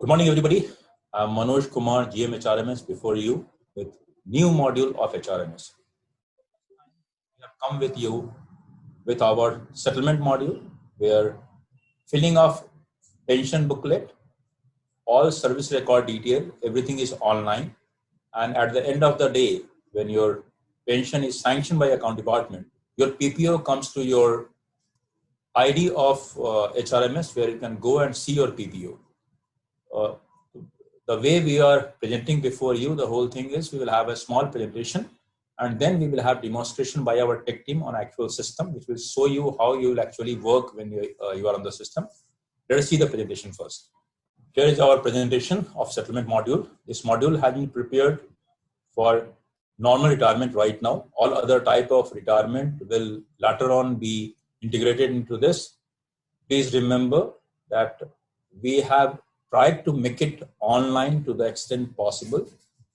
Good morning, everybody. I'm Manoj Kumar, GM HRMS, before you with new module of HRMS. We have come with you with our settlement module, where filling of pension booklet, all service record detail, everything is online. And at the end of the day, when your pension is sanctioned by account department, your PPO comes to your ID of HRMS, where you can go and see your PPO. The way we are presenting before you, the whole thing is we will have a small presentation and then we will have demonstration by our tech team on actual system, which will show you how you will actually work when you are on the system. Let us see the presentation first. Here is our presentation of settlement module. This module has been prepared for normal retirement right now. All other type of retirement will later on be integrated into this. Please remember that we have tried to make it online to the extent possible.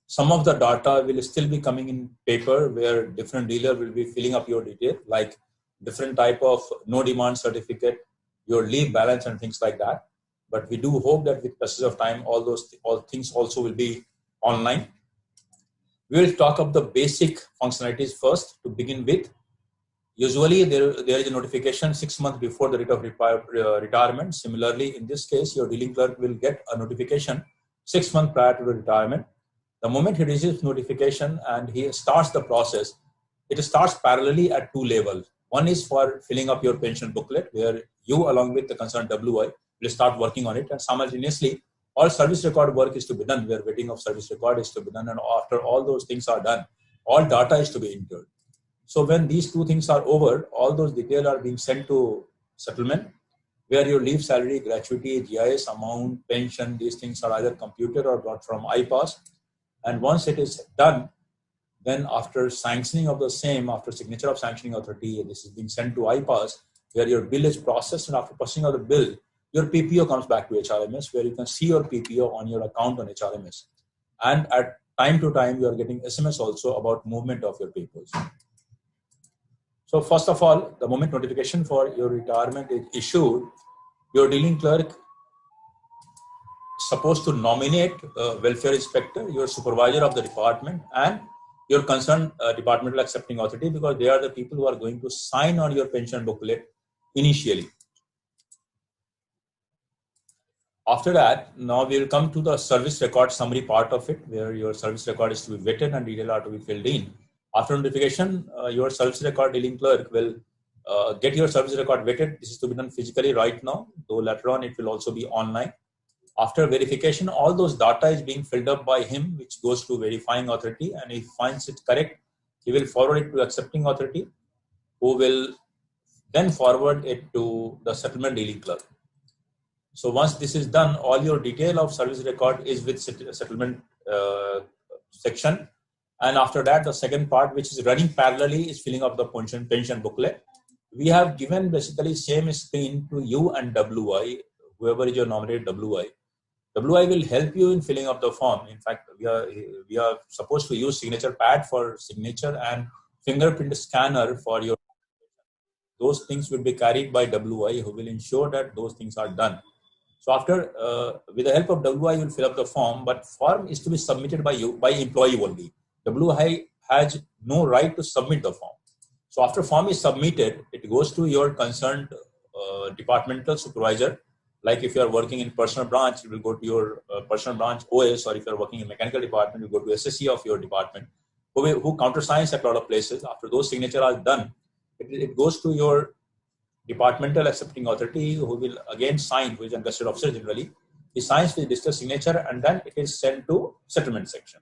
Some of the data will still be coming in paper, where different dealer will be filling up your detail, like different type of no demand certificate, your leave balance and things like that. But we do hope that with passage of time, all things also will be online. We will talk of the basic functionalities first to begin with. Usually there is a notification 6 months before the date of retirement. Similarly, in this case, your dealing clerk will get a notification 6 months prior to the retirement. The moment he receives notification and he starts the process, it starts parallelly at two levels. One is for filling up your pension booklet, where you along with the concerned WI will start working on it, and simultaneously all service record work is to be done, where waiting of service record is to be done, and after all those things are done, all data is to be entered. So when these two things are over, all those details are being sent to settlement, where your leave salary, gratuity, GIS amount, pension, these things are either computed or brought from iPass. And once it is done, then after sanctioning of the same, after signature of sanctioning authority, this is being sent to iPass, where your bill is processed, and after processing of the bill, your PPO comes back to HRMS, where you can see your PPO on your account on HRMS. And at time to time, you are getting SMS also about movement of your papers. So first of all, the moment notification for your retirement is issued, your dealing clerk is supposed to nominate a welfare inspector, your supervisor of the department, and your concerned departmental accepting authority, because they are the people who are going to sign on your pension booklet initially. After that, now we will come to the service record summary part of it, where your service record is to be vetted and details are to be filled in. After notification, your service record dealing clerk will get your service record vetted. This is to be done physically right now, though later on it will also be online. After verification, all those data is being filled up by him, which goes to verifying authority, and if he finds it correct, he will forward it to accepting authority, who will then forward it to the settlement dealing clerk. So once this is done, all your detail of service record is with settlement section. And after that, the second part, which is running parallelly, is filling up the pension booklet. We have given basically same screen to you and WI, whoever is your nominated WI. WI will help you in filling up the form. In fact, we are supposed to use signature pad for signature and fingerprint scanner for your. Those things will be carried by WI, who will ensure that those things are done. So after, with the help of WI, you will fill up the form, but form is to be submitted by you, by employee only. WI has no right to submit the form. So after form is submitted, it goes to your concerned departmental supervisor. Like if you are working in personal branch, it will go to your personal branch OS, or if you are working in mechanical department, you go to SSC of your department, who countersigns at a lot of places. After those signatures are done, it goes to your departmental accepting authority, who will again sign, who is a custody officer generally. He signs with digital signature, and then it is sent to settlement section.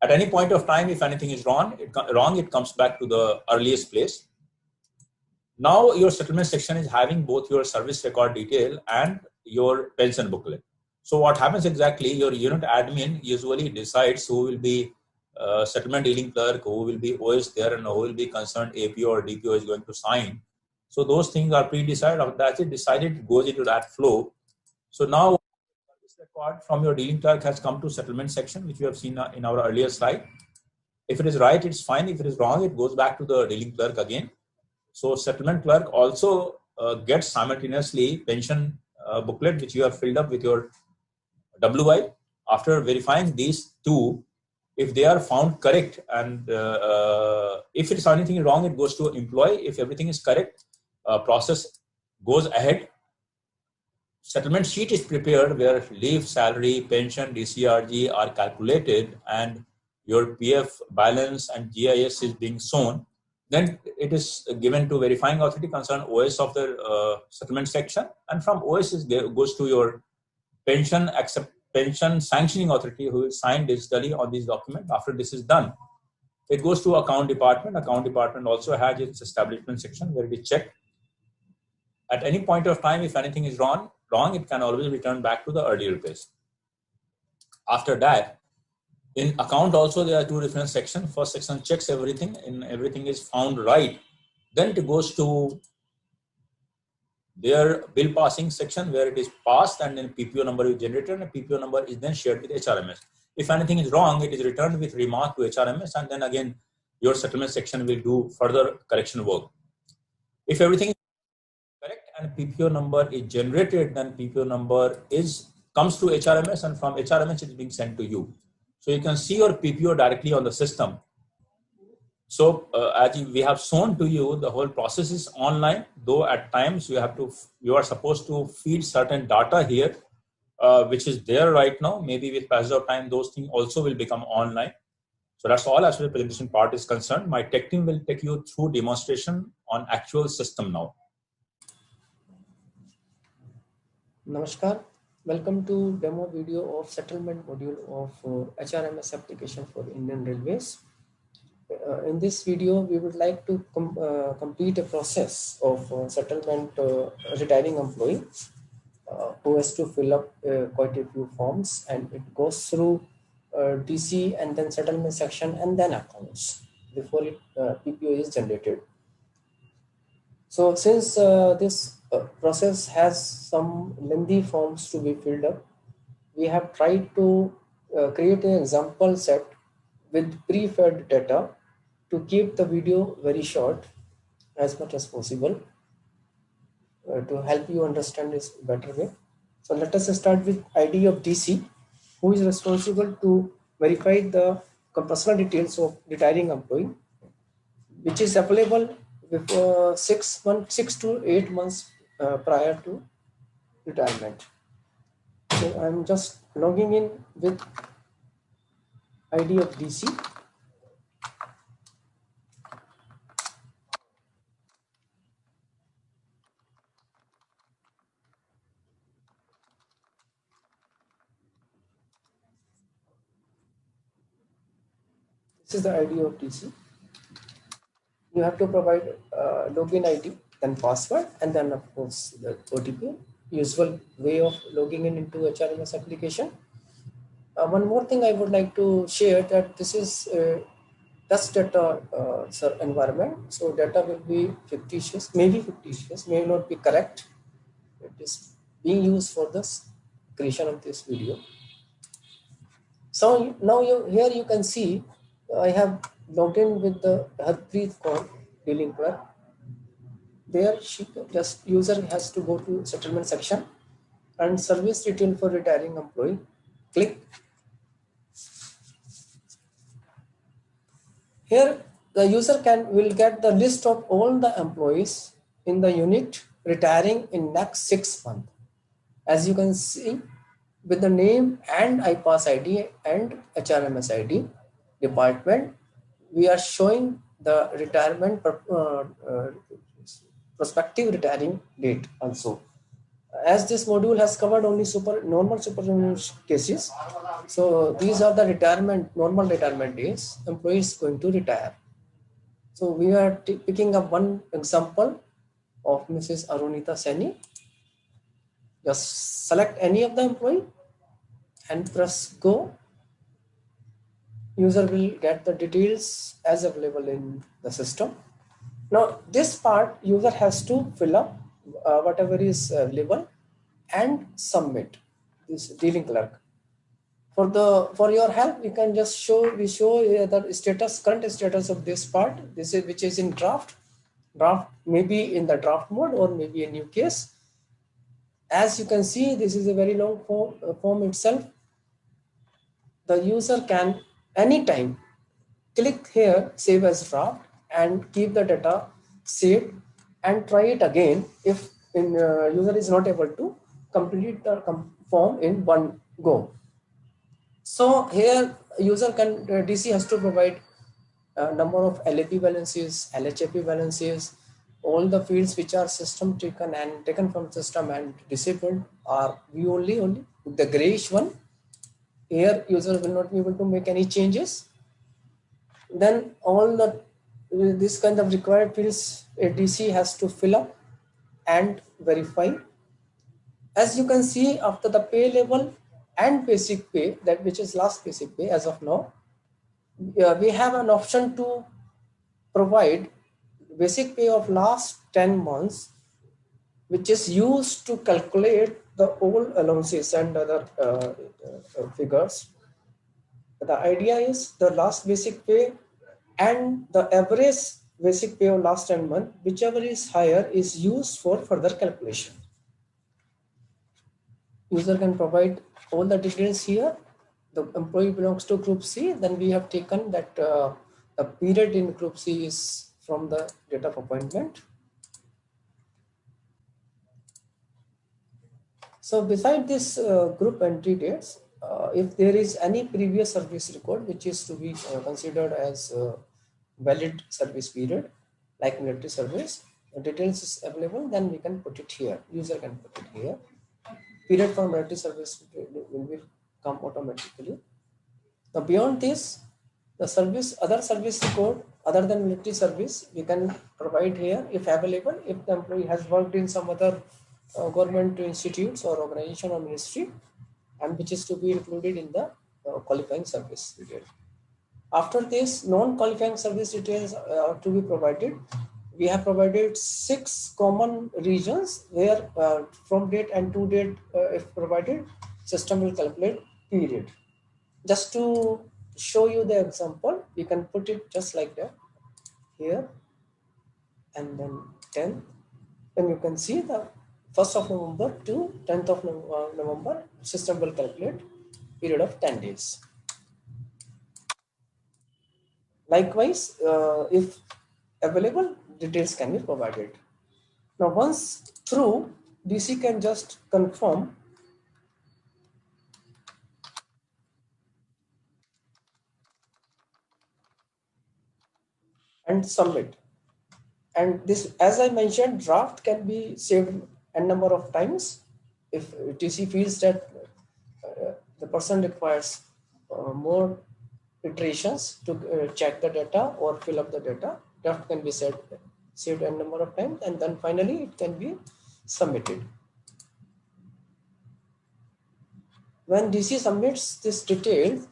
At any point of time, if anything is wrong, it comes back to the earliest place. Now your settlement section is having both your service record detail and your pension booklet. So what happens exactly, your unit admin usually decides who will be settlement dealing clerk, who will be OS there, and who will be concerned APO or DPO is going to sign. So those things are pre-decided. After that, it decided, goes into that flow. So now this record from your dealing clerk has come to settlement section, which we have seen in our earlier slide. If it is right, it's fine. If it is wrong, it goes back to the dealing clerk again. So settlement clerk also gets simultaneously pension booklet, which you have filled up with your WI. After verifying these two, if they are found correct, and if it is anything wrong, it goes to employee. If everything is correct, process goes ahead. Settlement sheet is prepared where leave, salary, pension, DCRG are calculated, and your PF balance and GIS is being shown. Then it is given to verifying authority concerned OS of the settlement section, and from OS it goes to your pension sanctioning authority, who will sign digitally on this document. After this is done, it goes to account department. Account department also has its establishment section where it is checked. At any point of time, if anything is wrong, it can always return back to the earlier page. After that, in account also there are two different sections. First section checks everything, and everything is found right. Then it goes to their bill passing section where it is passed, and then PPO number is generated, and PPO number is then shared with HRMS. If anything is wrong, it is returned with remark to HRMS, and then again your settlement section will do further correction work. If everything is correct and PPO number is generated, then PPO number comes to HRMS, and from HRMS it is being sent to you. So you can see your PPO directly on the system. So as we have shown to you, the whole process is online, though at times you are supposed to feed certain data here, which is there right now. Maybe with passage of time, those things also will become online. So that's all as far as the presentation part is concerned. My tech team will take you through demonstration on actual system now. Namaskar. Welcome to demo video of settlement module of HRMS application for Indian Railways. In this video, we would like to complete a process of settlement retiring employee who has to fill up quite a few forms, and it goes through DC and then settlement section and then accounts before PPO is generated. So since this process has some lengthy forms to be filled up, we have tried to create an example set with pre-fed data to keep the video very short as much as possible to help you understand this better way. So let us start with ID of DC, who is responsible to verify the personal details of retiring employee, which is available before 6 to 8 months prior to retirement. So I'm just logging in with ID of DC. This is the ID of DC. You have to provide login ID, then password, and then of course the OTP, usual way of logging in into HRMS application. One more thing I would like to share, that this is test data environment. So data will be fictitious, may not be correct. It is being used for this creation of this video. So now here you can see I have logged in with the Harpreet Kaur dealing clerk. There user has to go to settlement section and service detail for retiring employee. Click. Here the user will get the list of all the employees in the unit retiring in next 6 months. As you can see, with the name and IPAS ID and HRMS ID department, we are showing the retirement prospective retiring date also. As this module has covered only normal superannuation cases, so these are the normal retirement days employees going to retire. So we are picking up one example of Mrs. Arunita Seni. Just select any of the employee and press go. User will get the details as available in the system. Now this part user has to fill up whatever is available and submit this dealing clerk. For your help, we can just show the current status of this part. Which is in draft, maybe in the draft mode or maybe a new case. as you can see, this is a very long form itself. The user can anytime click here, save as draft, and keep the data saved and try it again if user is not able to complete the form in one go. So here user can, DC has to provide a number of LAP balances, LHAP balances. All the fields which are system taken from system and disabled are view only the grayish one. Here user will not be able to make any changes. Then all the this kind of required fields a DC has to fill up and verify. As you can see, after the pay level and basic pay, that which is last basic pay as of now, we have an option to provide basic pay of last 10 months, which is used to calculate the all allowances and other figures. The idea is the last basic pay and the average basic pay of last 10 months, whichever is higher, is used for further calculation. User can provide all the details here. The employee belongs to group C, then we have taken that the period in group C is from the date of appointment. So beside this group entry dates, if there is any previous service record which is to be considered as valid service period, like military service, the details is available, then we can put it here. User can put it here. Period for military service will come automatically. Now beyond this, the service, other service record other than military service, we can provide here if available, if the employee has worked in some other government institutes or organization or ministry, and which is to be included in the qualifying service detail. After this, non-qualifying service details are to be provided. We have provided 6 common regions where from date and to date, if provided, system will calculate period. Just to show you the example, we can put it just like that here, and then 10th, and you can see the 1st of November to 10th of November, system will calculate period of 10 days. Likewise, if available, details can be provided. Now once through, DC can just confirm and submit. And this, as I mentioned, draft can be saved a number of times. If DC feels that the person requires more iterations to check the data or fill up the data, draft can be saved a number of times, and then finally it can be submitted. When DC submits this detail,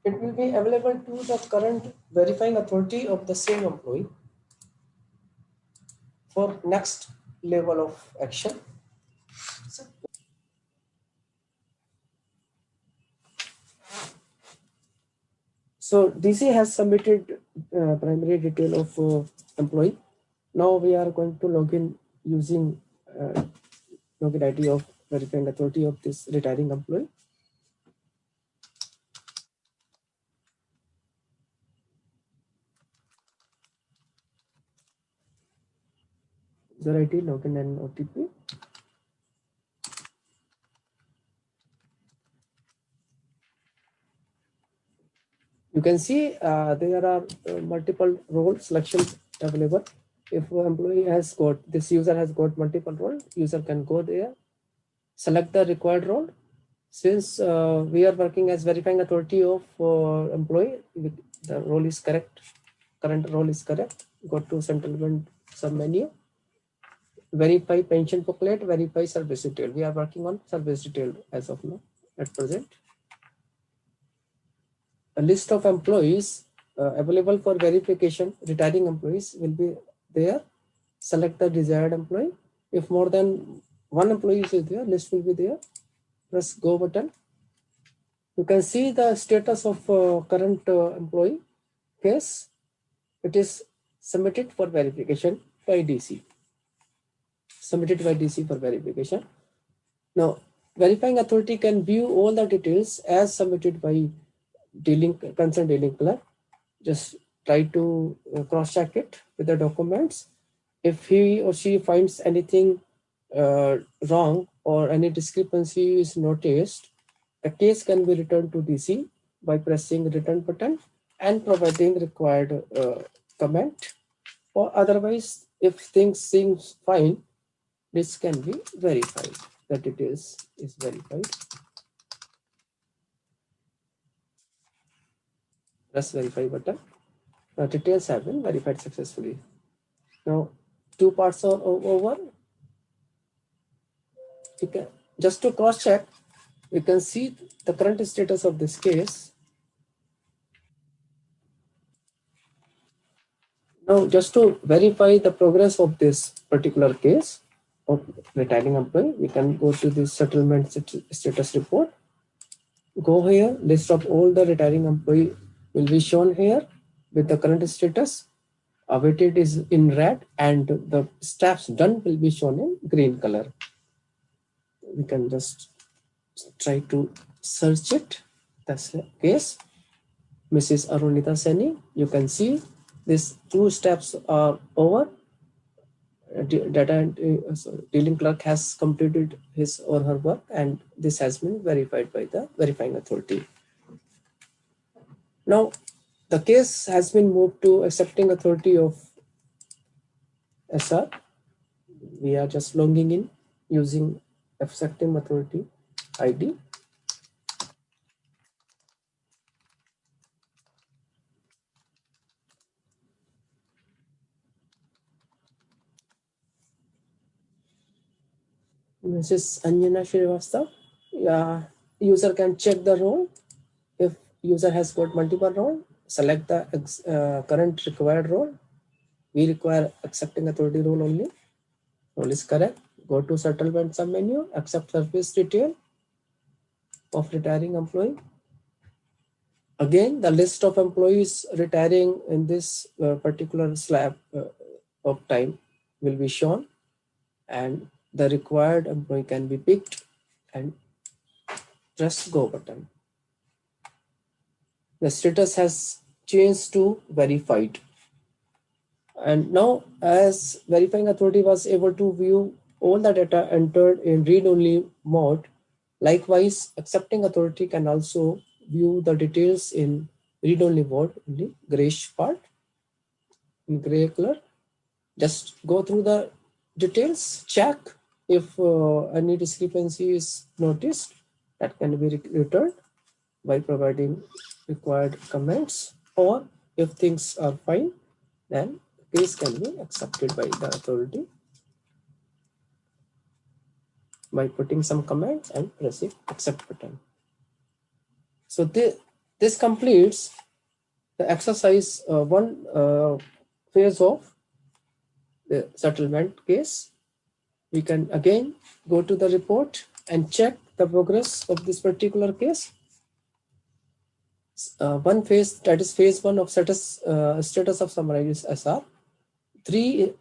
it will be available to the current verifying authority of the same employee for next level of action. So DC has submitted primary detail of employee. Now we are going to log in using login ID of verifying authority of this retiring employee. User ID, login and OTP. You can see there are multiple role selections available. If an employee has got, this user has got multiple roles, user can go there, select the required role. Since we are working as verifying authority of employee, the role is correct, current role is correct. Go to settlement sub-menu, verify pension booklet, verify service detail. We are working on service detail as of now, at present. A list of employees available for verification, retiring employees will be there. Select the desired employee. If more than one employee is there, list will be there. Press go button. You can see the status of current employee case. It is submitted for verification by DC. Submitted by DC for verification. Now, verifying authority can view all the details as submitted by concerned dealing clerk. Just try to cross-check it with the documents. If he or she finds anything wrong or any discrepancy is noticed, the case can be returned to DC by pressing return button and providing required comment. Or otherwise, if things seems fine, this can be verified. The details is verified. Press verify button. The details have been verified successfully. Now, two parts are over. You can, just to cross check, we can see the current status of this case. Now, just to verify the progress of this particular case of retiring employee, we can go to the settlement status report. Go here, list of all the retiring employee will be shown here with the current status. Awaited is in red and the steps done will be shown in green color. We can just try to search it. That's the case. Mrs. Arunita Seni, you can see these two steps are over. Dealing clerk has completed his or her work and this has been verified by the verifying authority. Now, the case has been moved to accepting authority of SR. We are just logging in using accepting authority ID. Mrs. Anjana Srivastava, user can check the role. If user has got multiple role, select the current required role. We require accepting authority role only. Role is correct. Go to settlement submenu, accept service detail of retiring employee. Again, the list of employees retiring in this particular slab of time will be shown and the required employee can be picked and press go button. The status has changed to verified. And now as verifying authority was able to view all the data entered in read-only mode, likewise accepting authority can also view the details in read-only mode in the grayish part in gray color. Just go through the details, check if any discrepancy is noticed, that can be returned by providing required comments, or if things are fine, then case can be accepted by the authority by putting some comments and pressing accept button. So this completes the exercise one phase of the settlement case. We can again go to the report and check the progress of this particular case. One phase, that is phase one of status of summarized SR. 3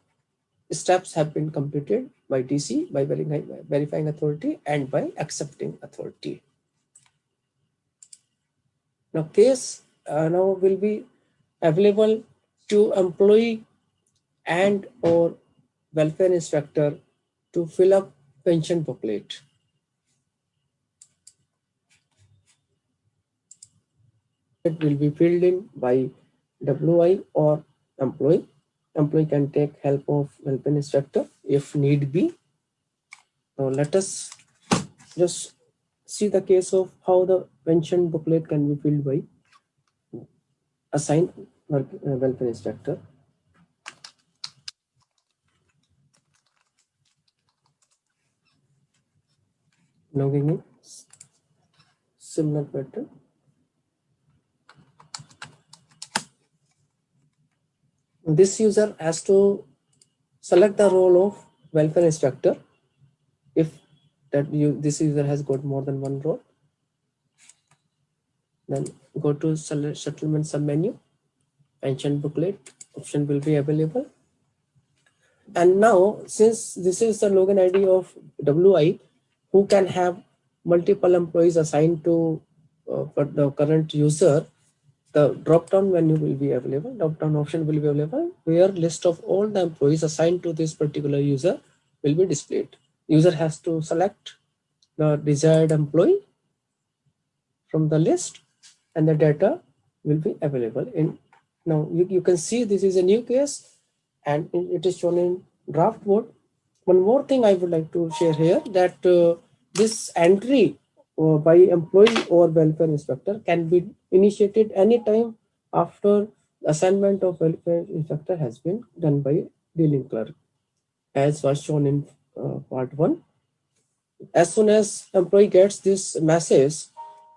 steps have been completed by DC, by verifying authority and by accepting authority. Now case now will be available to employee and or welfare inspector to fill up pension booklet. It will be filled in by WI or employee. Employee can take help of welfare inspector if need be. Now let us just see the case of how the pension booklet can be filled by assigned welfare inspector. Logging in, similar pattern. This user has to select the role of welfare inspector if this user has got more than one role. Then go to settlement submenu, pension booklet option will be available. And now since this is the login ID of WI, who can have multiple employees assigned to the current user, the drop-down menu will be available, drop-down option will be available, where list of all the employees assigned to this particular user will be displayed. User has to select the desired employee from the list, and the data will be available. In now you can see this is a new case, and it is shown in draft mode. One more thing I would like to share here, that this entry by employee or welfare inspector can be initiated anytime after assignment of welfare inspector has been done by dealing clerk, as was shown in part 1. As soon as employee gets this message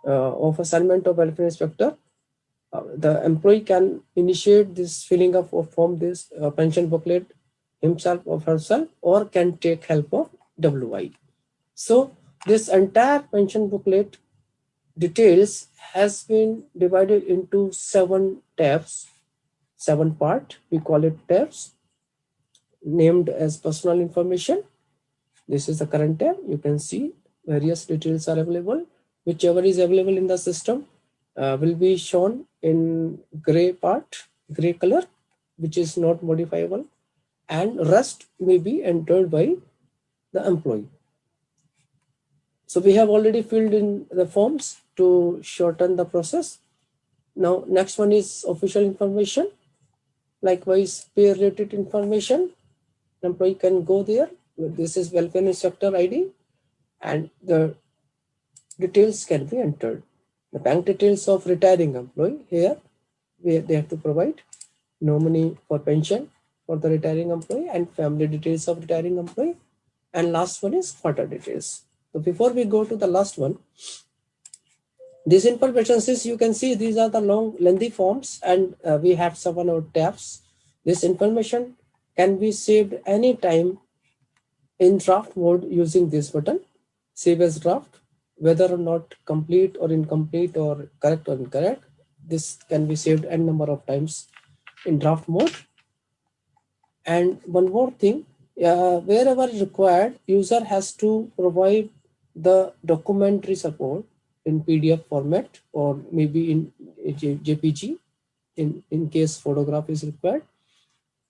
of assignment of welfare inspector, the employee can initiate this filling of form, this pension booklet himself or herself, or can take help of WI. So this entire pension booklet details has been divided into 7 tabs, 7 part, we call it tabs, named as personal information. This is the current tab. You can see various details are available. Whichever is available in the system will be shown in gray part, gray color, which is not modifiable, and rest may be entered by the employee. So we have already filled in the forms to shorten the process. Now next one is official information. Likewise, pay related information. Employee can go there. This is welfare inspector ID, and the details can be entered. The bank details of retiring employee, here they have to provide nominee for pension for the retiring employee, and family details of retiring employee, and last one is quarter details. So before we go to the last one, these information, since you can see these are the long lengthy forms, and we have 7 or tabs. This information can be saved anytime in draft mode using this button, save as draft. Whether or not complete or incomplete or correct or incorrect, this can be saved n number of times in draft mode. And one more thing, wherever required, user has to provide the documentary support in PDF format, or maybe in JPG in case photograph is required.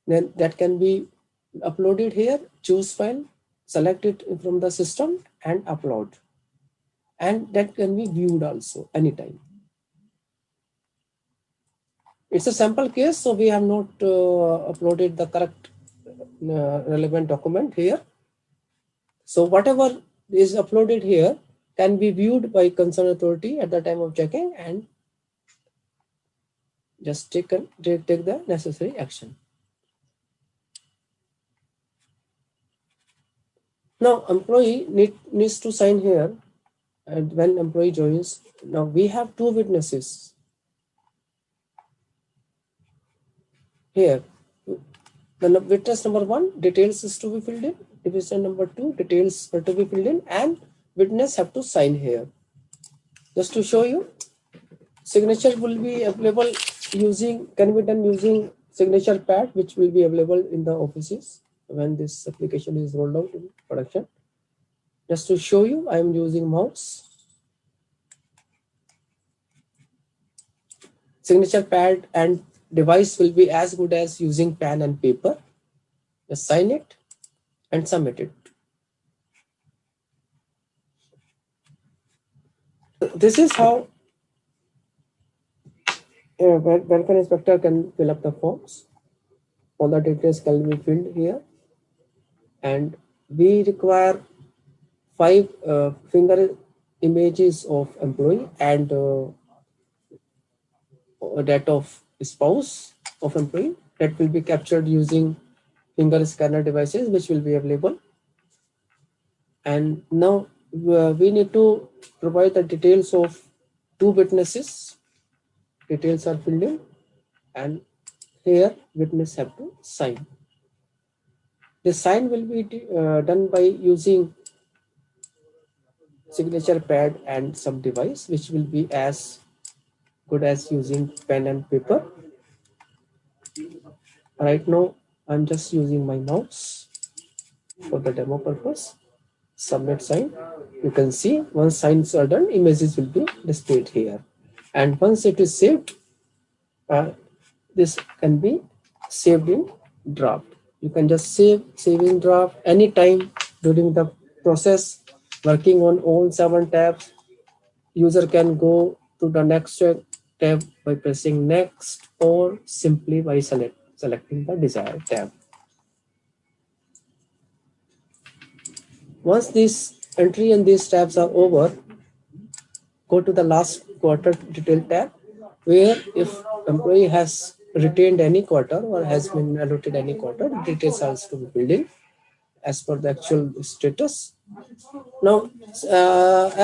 Then that can be uploaded here. Choose file, select it from the system and upload. And that can be viewed also anytime. It's a sample case, so we have not uploaded the correct relevant document here. So whatever is uploaded here can be viewed by concerned authority at the time of checking, and just take the necessary action. Now employee needs to sign here, and when employee joins, now we have 2 witnesses here. The witness number 1, details is to be filled in. Division number 2, details are to be filled in, and witness have to sign here. Just to show you, signature will be available can be done using signature pad, which will be available in the offices when this application is rolled out in production. Just to show you, I am using mouse. Signature pad and device will be as good as using pen and paper. Just sign it and submit it. This is how welfare inspector can fill up the forms. All the details can be filled here, and we require 5 finger images of employee and that of spouse of employee, that will be captured using finger scanner devices, which will be available. And now we need to provide the details of 2 witnesses. Details are filled in, and here witness have to sign. The sign will be done by using signature pad and some device, which will be as good as using pen and paper. Right now I'm just using my mouse for the demo purpose. submit sign. You can see once signs are done, images will be displayed here. And once it is saved, this can be saved in draft. You can just save in draft anytime during the process working on all 7 tabs. User can go to the next tab by pressing next or simply by selecting the desired tab. Once this entry and these tabs are over, go to the last quarter detail tab, where if employee has retained any quarter or has been allotted any quarter, details are to be filled in as per the actual status. Now,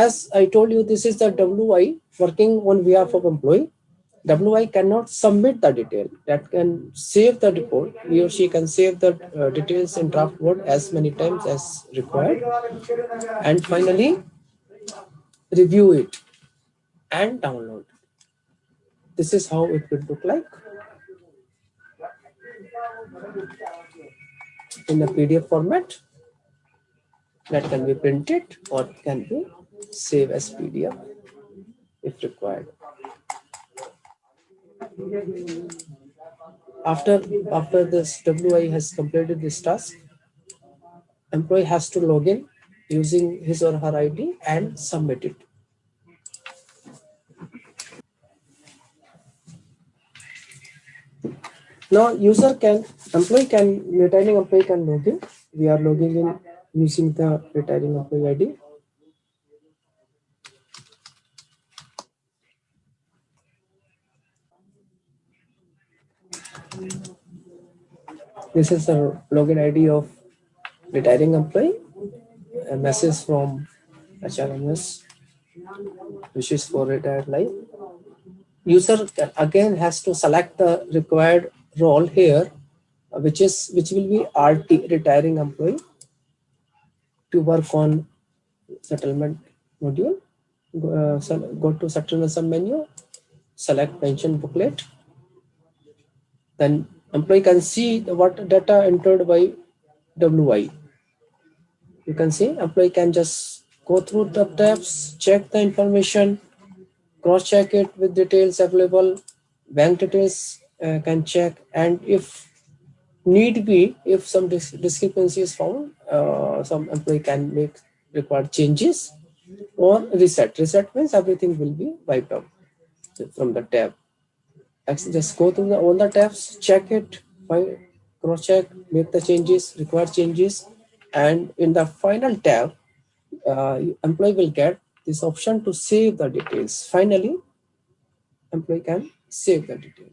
as I told you, this is the WI working on behalf of employee. WI cannot submit the detail. That can save the report. He or she can save the details in draft Word as many times as required. And finally, review it and download. This is how it will look like in a PDF format that can be printed or can be saved as PDF if required. After this WI has completed this task, employee has to log in using his or her ID and submit it. Now retiring employee can log in. We are logging in using the retiring employee ID. This is the login ID of retiring employee. A message from HRMS, which is for retired life. User again has to select the required role here, which will be RT, retiring employee, to work on settlement module. Go to settlement sub menu, select pension booklet. Then employee can see what data entered by WI. You can see employee can just go through the tabs, check the information, cross-check it with details available, bank details can check, and if need be, if some discrepancy is found, some employee can make required changes or reset. Reset means everything will be wiped out from the tab. Just go through all the tabs, check it, cross-check, make the changes, required changes, and in the final tab, employee will get this option to save the details. Finally, employee can save the detail.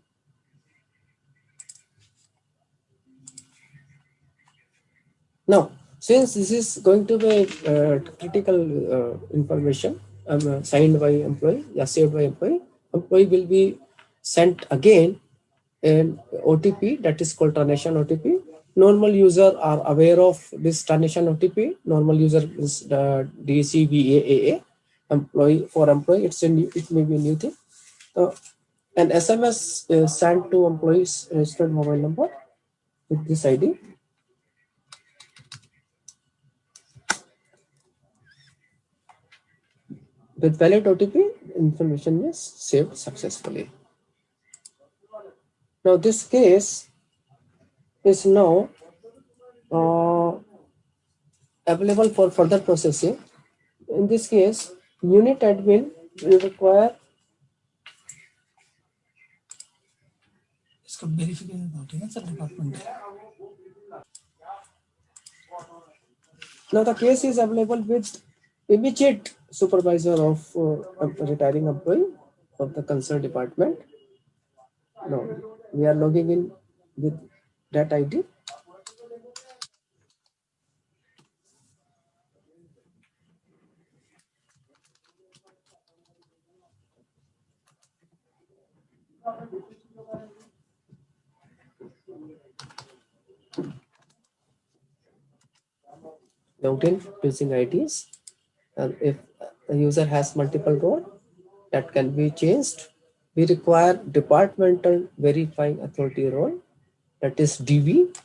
Now, since this is going to be critical information signed by employee, saved by employee, employee will be sent again an OTP that is called transaction OTP. Normal user are aware of this transaction OTP. Normal user is the DCVAAA. For employee, it may be a new thing. An SMS is sent to employee's registered mobile number with this ID. With valid OTP, information is saved successfully. Now this case is now available for further processing. In this case, unit admin will require now the case is available with immediate supervisor of retiring employee of the concerned department. Now we are logging in with that ID. Logged in using IDs, and if the user has multiple roles, that can be changed. We require departmental verifying authority role, that is DV.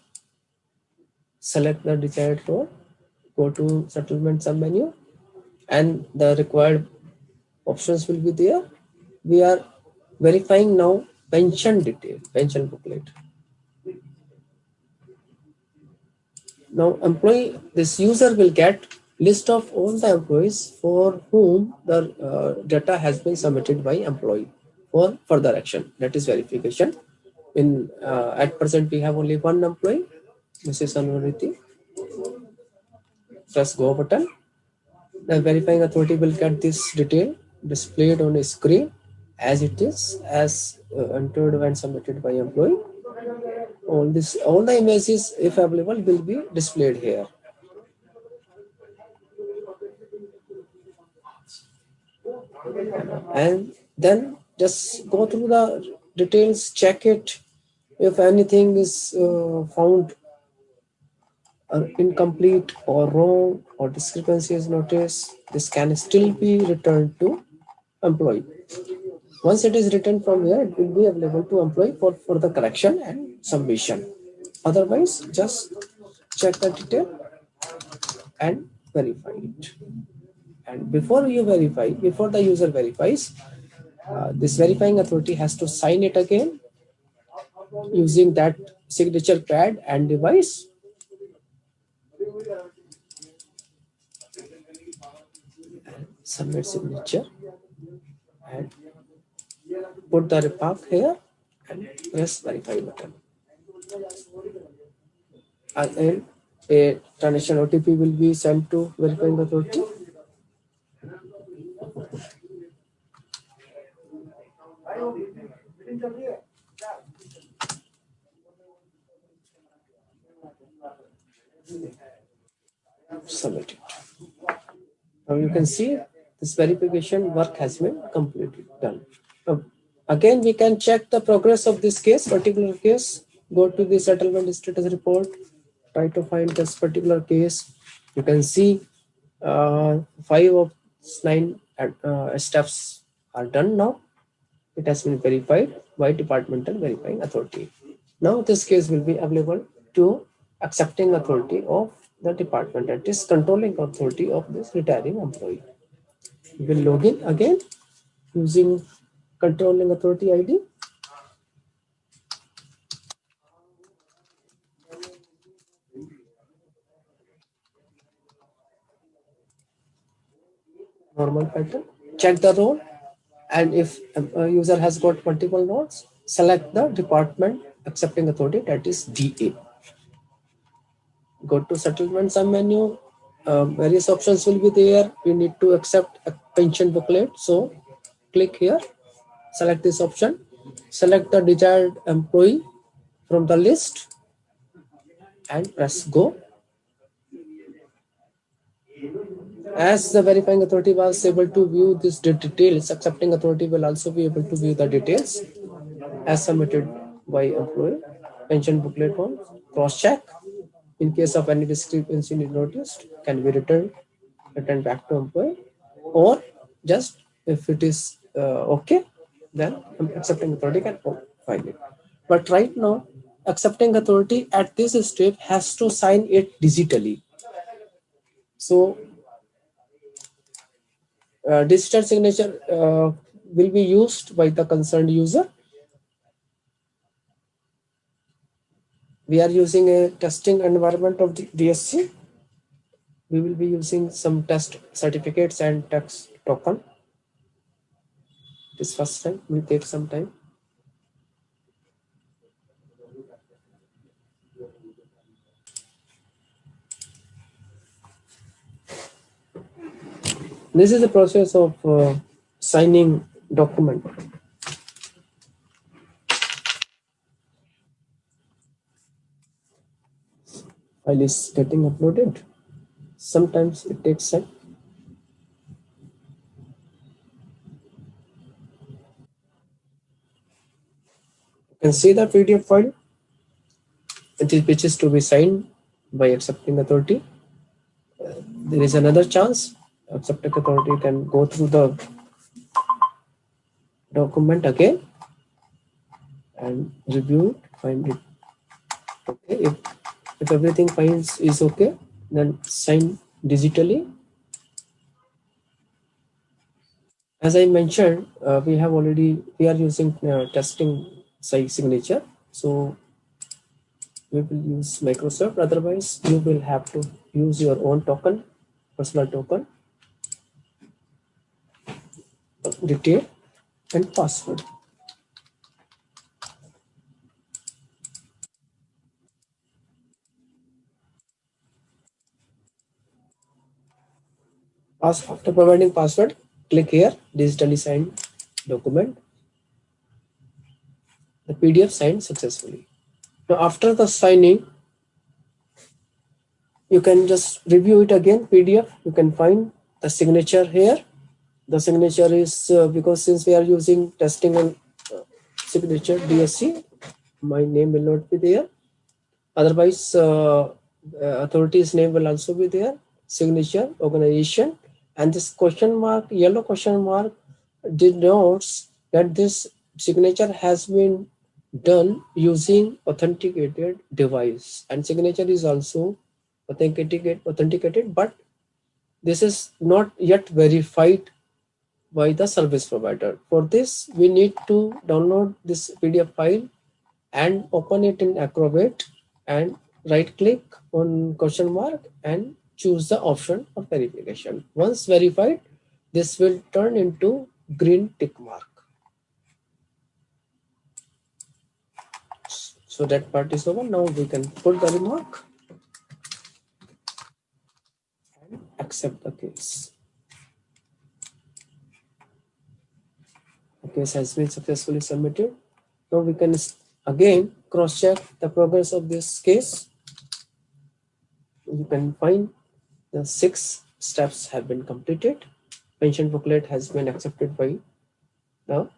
Select the desired role. go to settlement sub-menu, and the required options will be there. We are verifying now pension detail, pension booklet. Now this user will get list of all the employees for whom the data has been submitted by employee for further action, that is verification. At present we have only one employee, Mrs. Anuriti. Press go button. The verifying authority will get this detail displayed on a screen as it is, as entered when submitted by employee. All the images, if available, will be displayed here. And then just go through the details, check it. If anything is found incomplete or wrong or discrepancy is noticed, this can still be returned to employee. Once it is returned from here, it will be available to employee for further correction and submission. Otherwise, just check the detail and verify it. And before the user verifies, this verifying authority has to sign it again using that signature pad and device. And submit signature and put the remark here and press verify button. And a transaction OTP will be sent to verifying authority. Submit it. Now you can see this verification work has been completed, done. Again, we can check the progress of this particular case. Go to the settlement status report, try to find this particular case. You can see 5 of 9 steps are done now. It has been verified by departmental verifying authority. Now this case will be available to accepting authority of the department, that is controlling authority of this retiring employee. We will log in again using controlling authority ID. Normal pattern. Check the role, and if a user has got multiple nodes, select the department accepting authority, that is DA. Go to settlement sub-menu. Various options will be there. We need to accept a pension booklet, so click here, select this option, select the desired employee from the list and press go. As the verifying authority was able to view this details, accepting authority will also be able to view the details as submitted by employee. Pension booklet form, cross check. In case of any discrepancy noticed, can be returned back to employee, or just if it is okay, then accepting authority can find it. But right now, accepting authority at this step has to sign it digitally. So digital signature will be used by the concerned user. We are using a testing environment of the DSC. We will be using some test certificates and tax token. This first time will take some time. This is the process of signing document. File is getting uploaded. Sometimes it takes time. You can see the PDF file, which is to be signed by accepting authority. There is another chance. Accepting authority can go through the document again and review it, find it okay. If everything finds is okay, then sign digitally. As I mentioned, we are using testing signature. So we will use Microsoft. Otherwise, you will have to use your own token, personal token, detail, and password. After providing password, click here, digitally signed document. The PDF signed successfully. Now, after the signing, you can just review it again. PDF, you can find the signature here. The signature is because since we are using testing on signature DSC, my name will not be there. Otherwise, authority's name will also be there. Signature, organization, and this question mark, yellow question mark, denotes that this signature has been done using authenticated device, and signature is also authenticated, but this is not yet verified by the service provider. For this, we need to download this PDF file and open it in Acrobat and right click on question mark and choose the option of verification. Once verified, this will turn into green tick mark. So that part is over. Now we can put the remark and accept the case. The case has been successfully submitted. Now we can again cross-check the progress of this case. You can find the 6 steps have been completed. Pension booklet has been accepted by the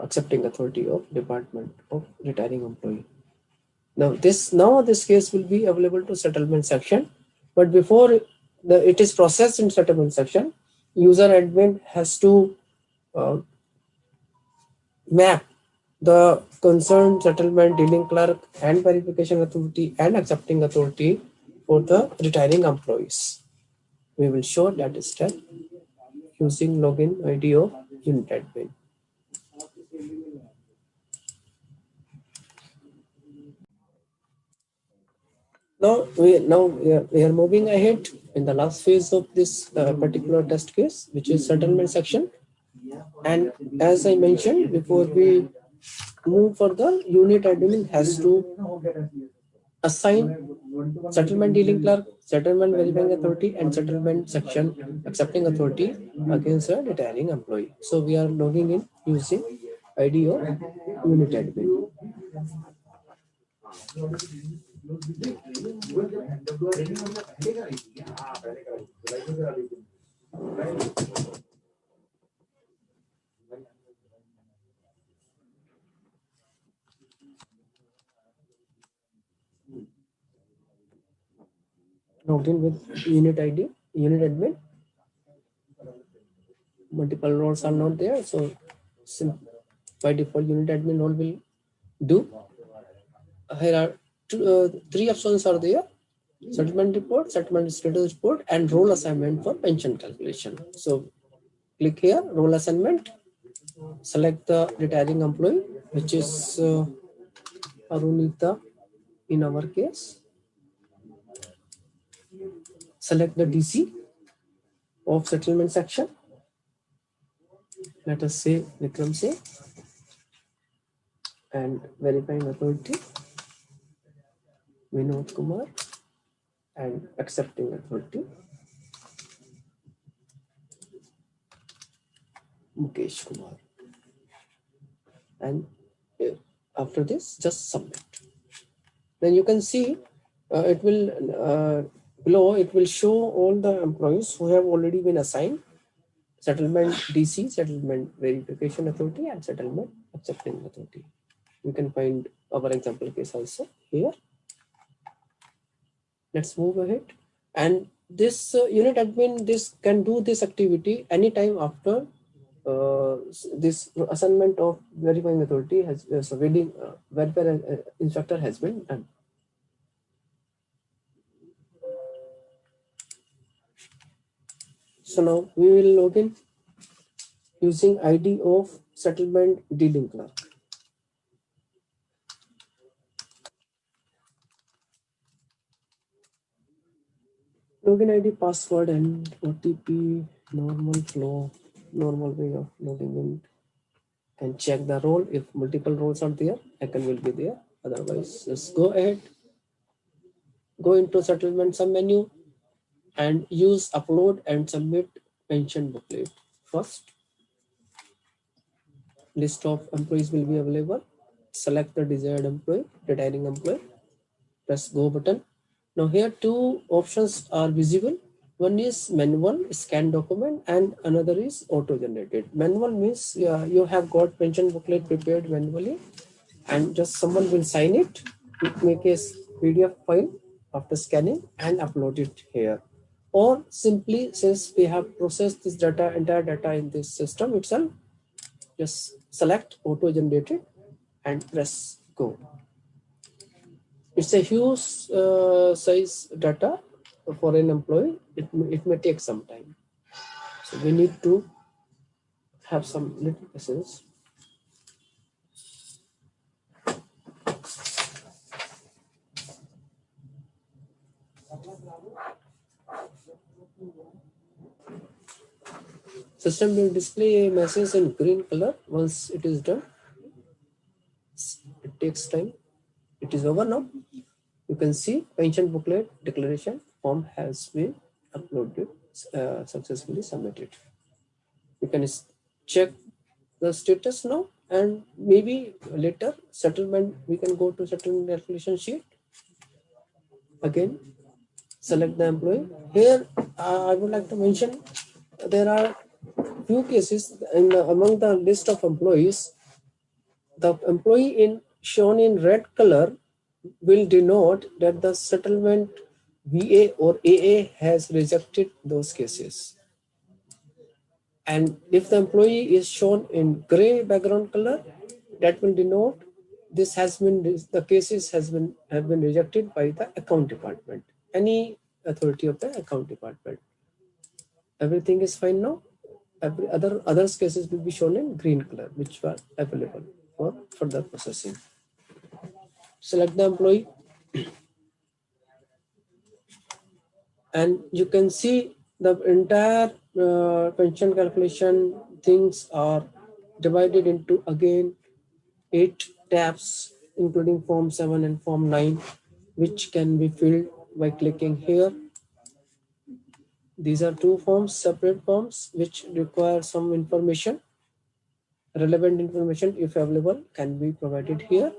accepting authority of Department of Retiring Employee. Now this case will be available to settlement section, but before it is processed in settlement section, user admin has to map the concerned settlement dealing clerk and verification authority and accepting authority for the retiring employees. We will show that step using login ID of unit admin. Now we are moving ahead in the last phase of this particular test case, which is settlement section. And as I mentioned, before we move further, unit admin has to assign settlement dealing clerk, settlement verifying authority, and settlement section accepting authority against a retiring employee. So we are logging in using ID of unit admin. Logged in with unit ID, unit admin. Multiple roles are not there, so by default unit admin role will do. Here are 3 options are there: settlement report, settlement status report, and role assignment for pension calculation. So click here, role assignment, select the retiring employee, which is Arunita in our case. Select the DC of settlement section. Let us say Vikram Se, and verifying authority Vinod Kumar, and accepting authority Mukesh Kumar. And after this, just submit. Then you can see it will below, it will show all the employees who have already been assigned settlement DC, settlement verification authority, and settlement accepting authority. You can find our example case also here. Let's move ahead. And this unit admin, this can do this activity anytime after this assignment of verifying authority has welfare instructor has been done. So now we will log in using ID of settlement dealing clerk. Login ID, password, and OTP. Normal flow, normal way of logging in. And check the role. If multiple roles are there, icon will be there. Otherwise, just go ahead, go into settlement submenu and use upload and submit pension booklet. First, list of employees will be available. Select the desired employee, retiring employee. Press go button. Now here two options are visible. One is manual scan document and another is auto generated. Manual means you have got pension booklet prepared manually and just someone will sign it, make a PDF file after scanning and upload it here. Or simply, since we have processed this data, entire data in this system itself, just select auto generated and press go. It's a huge size data for an employee. It may take some time. So we need to have some little patience. System will display a message in green color once it is done. It takes time. It is over now. You can see pension booklet declaration form has been uploaded, successfully submitted. You can check the status now, and maybe later settlement, we can go to settlement calculation sheet. Again, select the employee. Here, I would like to mention there are few cases among the list of employees. The employee shown in red color will denote that the settlement VA or AA has rejected those cases. And if the employee is shown in gray background color, that will denote the cases have been rejected by the account department, any authority of the account department. Everything is fine now. Every others cases will be shown in green color, which were available for further processing. Select the employee, and you can see the entire pension calculation things are divided into again 8 tabs, including form 7 and form 9, which can be filled by clicking here. These are two forms, separate forms, which require some information. Relevant information, if available, can be provided here.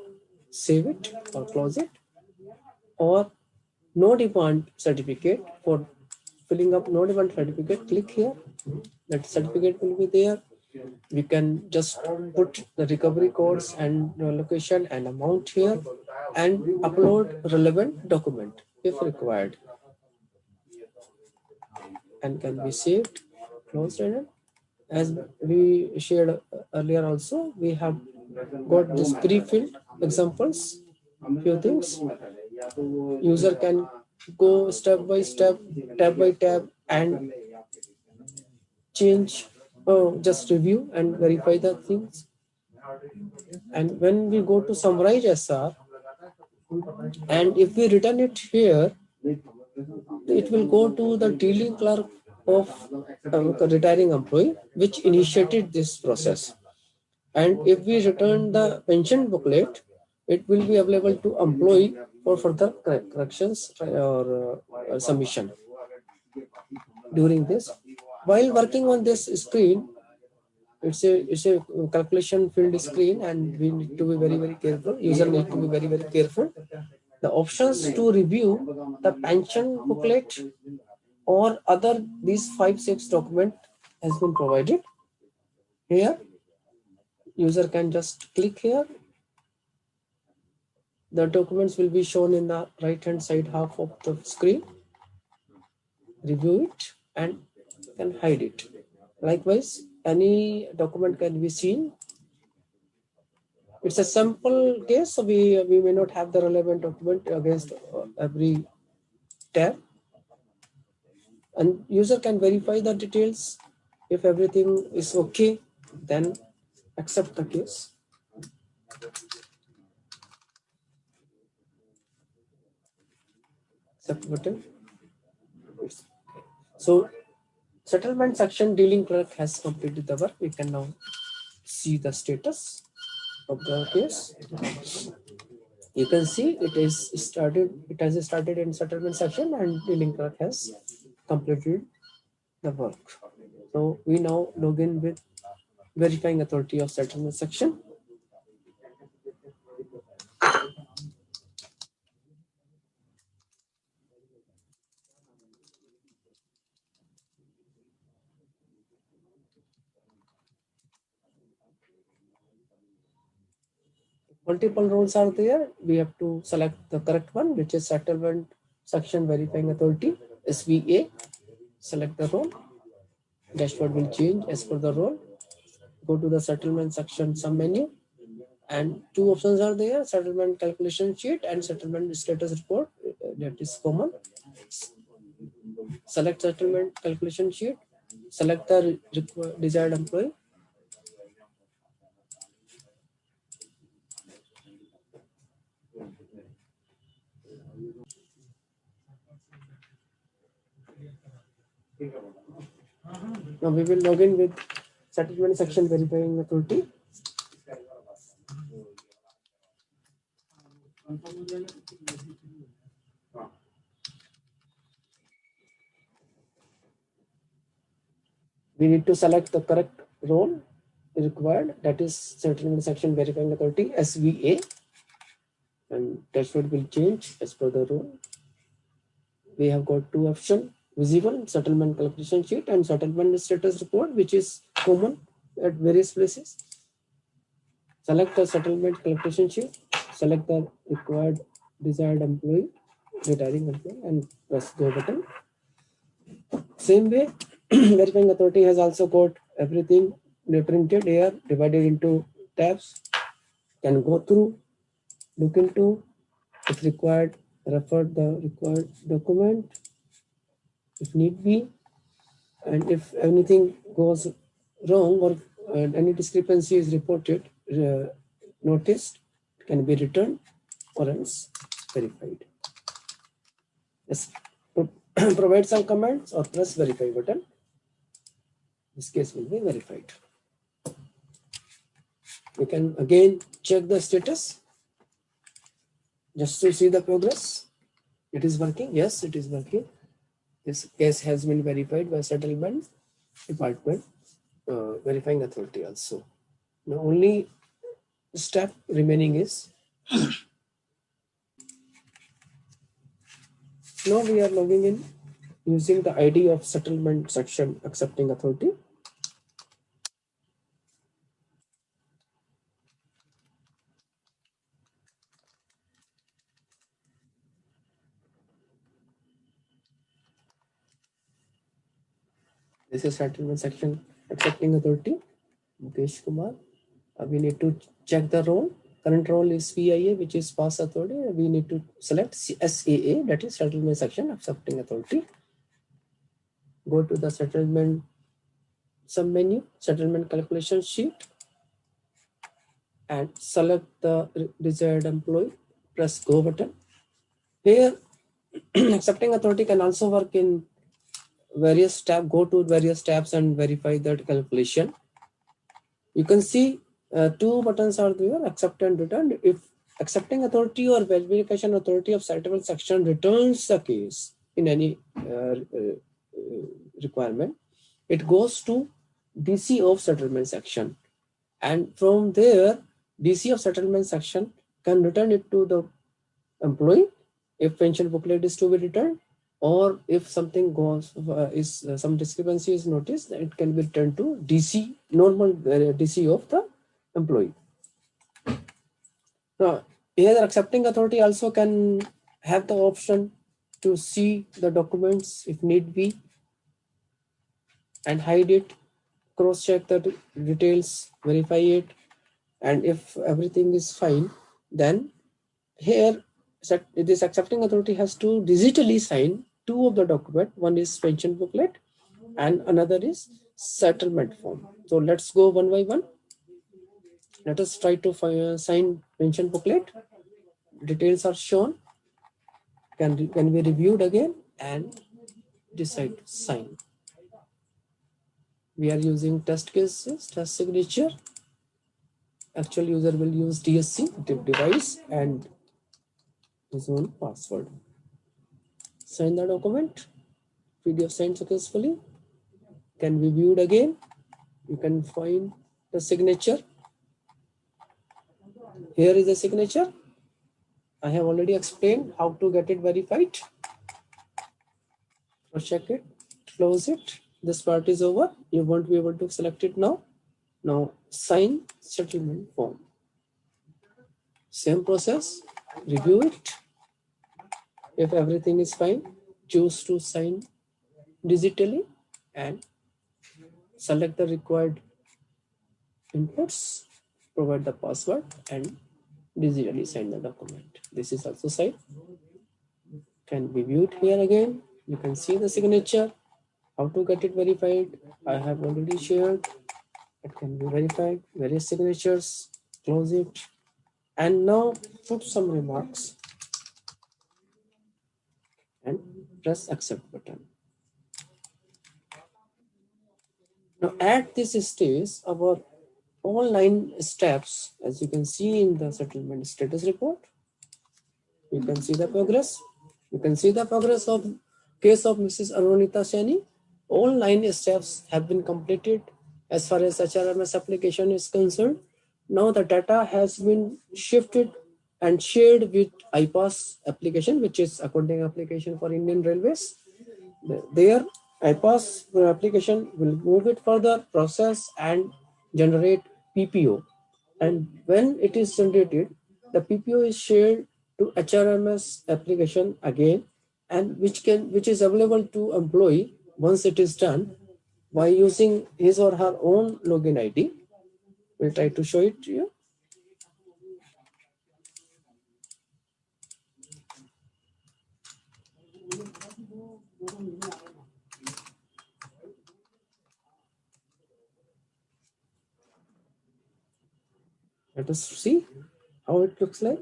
Save it or close it. Or no demand certificate, for filling up no demand certificate, click here. That certificate will be there. We can just put the recovery codes and location and amount here and upload relevant document if required, and can be saved, closed. And as we shared earlier also, we have got this pre-filled examples, few things. User can go step by step, tab by tab, and change, just review and verify the things. And when we go to summarize SR, and if we return it here, it will go to the dealing clerk of retiring employee, which initiated this process. And if we return the pension booklet, it will be available to employee for further corrections or submission. During this, while working on this screen, it's a calculation field screen, and we need to be very careful. User need to be very careful. The options to review the pension booklet or other these 5-6 document has been provided here. User can just click here. The documents will be shown in the right hand side half of the screen. Review it and can hide it. Likewise, any document can be seen. It's a sample case, so we may not have the relevant document against every tab. and user can verify the details. If everything is okay, then accept the case. Accept button. So settlement section dealing clerk has completed the work. We can now see the status of the case. You can see it has started in settlement section and dealing clerk has completed the work. So we now log in with verifying authority of settlement section. Multiple roles are there. We have to select the correct one, which is settlement section verifying authority, SVA. Select the role. Dashboard will change as per the role. Go to the settlement section sub-menu, and two options are there: settlement calculation sheet and settlement status report. That is common. Select settlement calculation sheet. Select the desired employee. Now we will log in with settlement section verifying authority. We need to select the correct role required, that is settlement section verifying authority, SVA, and dashboard will change as per the role. We have got two options: visible settlement calculation sheet and settlement status report, which is common at various places. Select the settlement calculation sheet, select the required desired employee, retiring employee, and press go button. Same way, verifying authority has also got everything printed here, divided into tabs. Can go through, look into, if required, refer the required document if need be, and if anything goes wrong or any discrepancy is reported, noticed, can be returned or else verified. Yes. Provide some comments or press verify button. This case will be verified. You can again check the status just to see the progress. It is working. Yes, it is working. This case has been verified by settlement department, verifying authority also. The only step remaining is now we are logging in using the ID of settlement section accepting authority. This is settlement section accepting authority, Mukesh Kumar. We need to check the role. Current role is VIA, which is pass authority. We need to select SAA, that is settlement section accepting authority. Go to the settlement sub-menu, settlement calculation sheet, and select the desired employee. Press go button. Here, accepting authority can also work in various tabs. Go to various tabs and verify that calculation. You can see two buttons are there: accept and return. If accepting authority or verification authority of settlement section returns the case in any requirement, it goes to DC of settlement section, and from there DC of settlement section can return it to the employee if pension booklet is to be returned, or if something goes some discrepancy is noticed, it can be returned to DC, normal DC of the employee. Now here accepting authority also can have the option to see the documents if need be and hide it, cross check the details, verify it, and if everything is fine, then here this accepting authority has to digitally sign two of the document. One is pension booklet and another is settlement form. So let's go one by one. Let us try to sign pension booklet. Details are shown, can be reviewed again and decide to sign. We are using test cases, test signature. Actual user will use DSC device and his own password. Sign the document. PDF signed successfully. Can be viewed again. You can find the signature. Here is the signature. I have already explained how to get it verified. So check it, close it. This part is over. You won't be able to select it now. Now sign settlement form. Same process, review it. If everything is fine, choose to sign digitally and select the required inputs, provide the password and digitally sign the document. This is also signed. Can be viewed here again. You can see the signature. How to get it verified, I have already shared. It can be verified, various signatures, close it, and now put some remarks and press accept button. Now at this stage, our all 9 steps, as you can see in the settlement status report, you can see the progress. You can see the progress of case of Mrs. Arunita Saini. All 9 steps have been completed as far as HRMS application is concerned. Now the data has been shifted and shared with IPAS application, which is accounting application for Indian Railways. Their IPAS application will move it further, process and generate PPO. And when it is generated, the PPO is shared to HRMS application again, and which is available to employee once it is done by using his or her own login ID. We'll try to show it to you. Let us see how it looks like.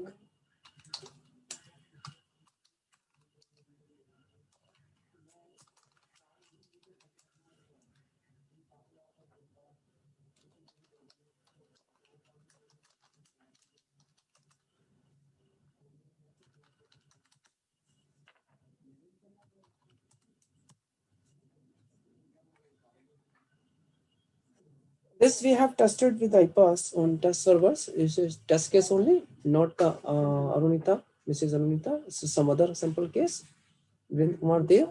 This we have tested with IPAS on test servers. This is test case only, not the Arunita, Mrs. Arunita. This is some other sample case. When Kumar there,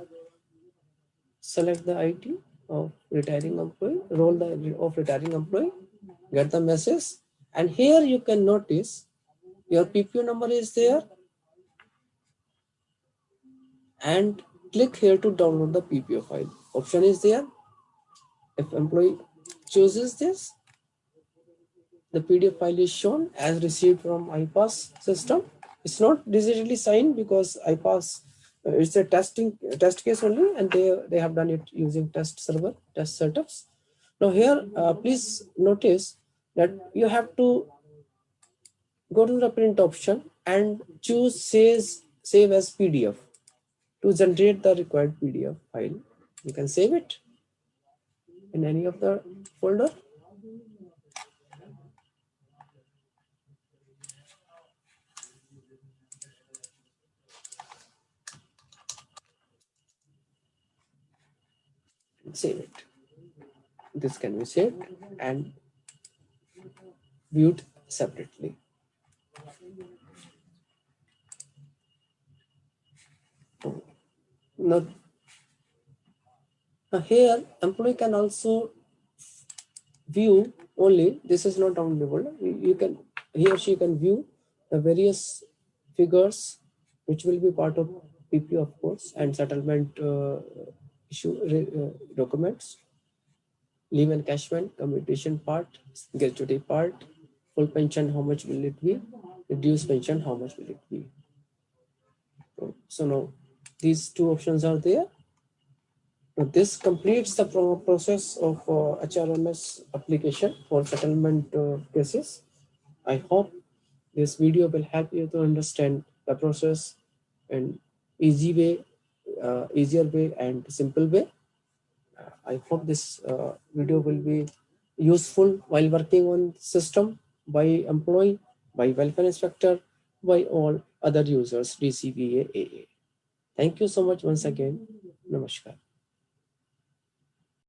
select the ID of retiring employee, roll of retiring employee, get the message, and here you can notice your PPO number is there, and click here to download the PPO file. Option is there. If employee chooses this, the PDF file is shown as received from IPAS system. It's not digitally signed because IPAS it's a test case only, and they have done it using test server, test setups. Now here, please notice that you have to go to the print option and choose save as PDF to generate the required PDF file. You can save it in any of the folder. Save it. This can be saved and viewed separately. Now here employee can also view only, this is not downloadable. You can, he or she can view the various figures which will be part of PPO, of course, and settlement documents, leave encashment, commutation part, gratuity part, full pension, how much will it be, reduced pension, how much will it be. So now These two options are there. This completes the process of HRMS application for settlement cases. I hope this video will help you to understand the process in easier way and simple way. I hope this video will be useful while working on system by employee, by welfare inspector, by all other users, DCBA, AA. Thank you so much once again. Namaskar.